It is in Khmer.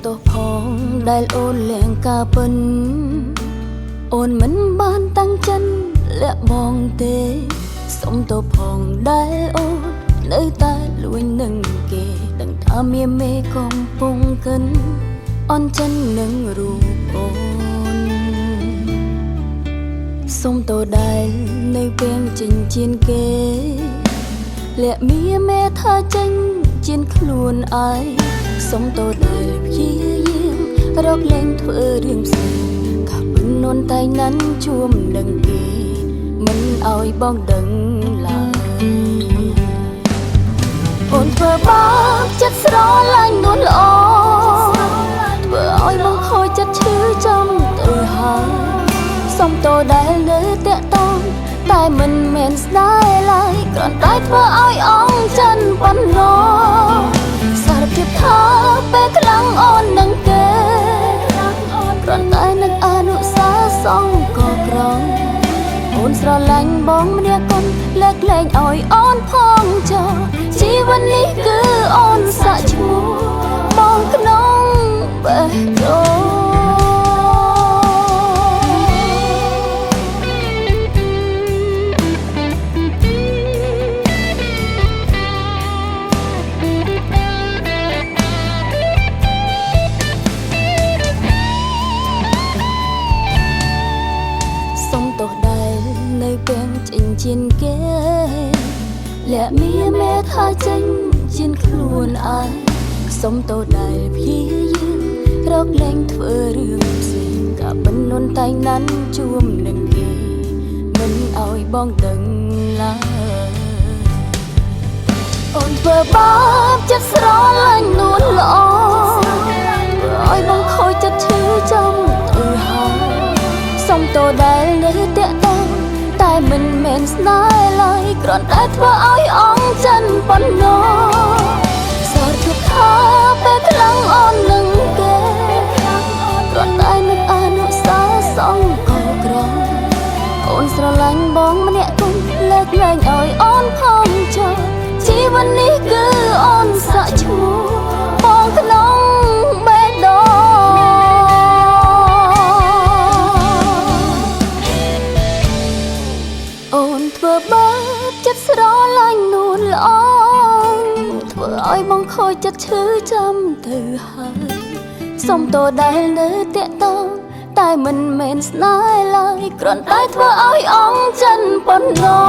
ទោសផងដែលអូនលៀងការពិនអូនមិនបានតាំងចិនលាក់បងទេសុំទោសផងដែលអូននៅតែលួចនឹងគេដឹងថាមានមេកំពុងកិនអន់ចិននឹងរូបអូនសុំទោសដែលនៅពេលចិញ្ចៀនគេលាក់មានមេថាចេញជៀនខ្លួនឯងសុំទោសដែលព្យាយាមរកលែងធ្វើរឿងផ្សេងថាពិននន់តែนั้นជួមដឹងគេមិនឲ្យបងដឹងឡើយអូនធ្វើបាបចិត្តស្រឡាញ់នួនល្អធ្វើឲ្យបងខូចចិត្តឈឺចំទៅហើយសុំទោសដែលនៅតាក់តងតែមិនមែនស្នេហ៍ឡើយគ្រាន់តែធ្វើឲ្យអងចិនប៉ុណ្ណោះសារភាពថាពេលខ្លាំងអូននឹងគេគ្រាន់តែនឹកអនុសាសងក៏ក្រងអូនស្រឡាញ់បងម្នាក់កូនលើកលែងឲ្យអូនផងចោលជីវិតនេះគឺអូនសាក់ឈ្មោះបងក្នុងបេះដូងចិញ្ចៀនគេលាក់មានមេថាចេញជៀនខ្លួនឯងសុំទោសដែលព្យាយាមរកលែងធ្វើរឿងផ្សេងក៏ពិននន់តែนั้นជួមនឹងគេមិនឲ្យបងដឹងឡើយអូនធ្វើបាបចិត្តស្រឡាញ់នួនល្អធ្វើឲ្យបងខូចចិត្តឈឺចំទៅហើយសុំទោសដែលនៅតាក់តងតែមិនមែនស្នេហ៍ឡើយគ្រាន់តែធ្វើឲ្យអងចិនប៉ុណ្ណោះសារភាពថាពេលខ្លាំងអូននឹងគេគ្រាន់តែនឹកអនុសាសងក៏ក្រងអូនស្រឡាញ់បងម្នាក់គង់លើកលែងឲ្យអូនផងចោលជីវិតនេះគឺអូនសាក់ឈ្មោះបងក្នុងបេះដូងអូនធ្វើបាបចិត្តស្រឡាញ់នួនល្អធ្វើឲ្យបងខូចចិត្តឈឺចាំទៅហើយសុំទោសដែលនៅតាក់តងតែមិនមែនស្នេហ៍ឡើយគ្រាន់តែធ្វើឲ្យអងចិនប៉ុណ្ណោះ